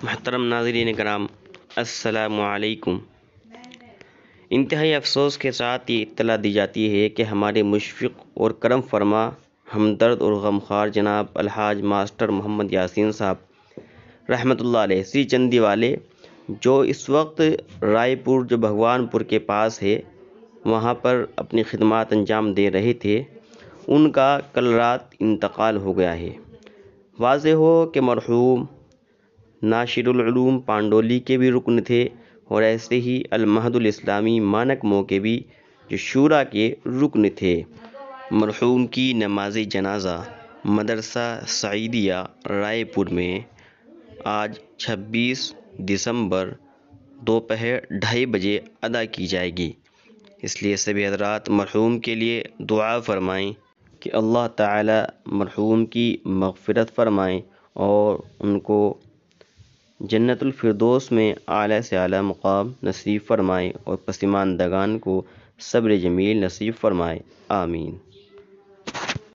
محترم ناظرین کرام، السلام علیکم۔ انتہائی افسوس کے ساتھ یہ اطلاع دی جاتی ہے کہ ہمارے مشفق اور کرم فرما، ہمدرد اور غمخوار جناب الحاج ماسٹر محمد یاسین صاحب رحمۃ اللہ علیہ سی چندی والے، جو اس وقت رائے پور جو بھگوان پور کے پاس ہے وہاں پر اپنی خدمات انجام دے رہے تھے، ان کا کل رات انتقال ہو گیا ہے۔ واضح ہو کہ مرحوم ناشر العلوم پانڈولی کے بھی رکن تھے اور ایسے ہی المہد الاسلامی مانک مو کے بھی جو شورا کے رکن تھے۔ مرحوم کی نماز جنازہ مدرسہ سعیدیہ رائے پور میں آج 26 دسمبر دوپہر 2:30 بجے ادا کی جائے گی۔ اس لیے سبھی حضرات مرحوم کے لیے دعا فرمائیں کہ اللہ تعالی مرحوم کی مغفرت فرمائیں اور ان کو جنت الفردوس میں اعلیٰ سے اعلیٰ مقام نصیب فرمائے اور پسماندگان کو صبر جمیل نصیب فرمائے، آمین۔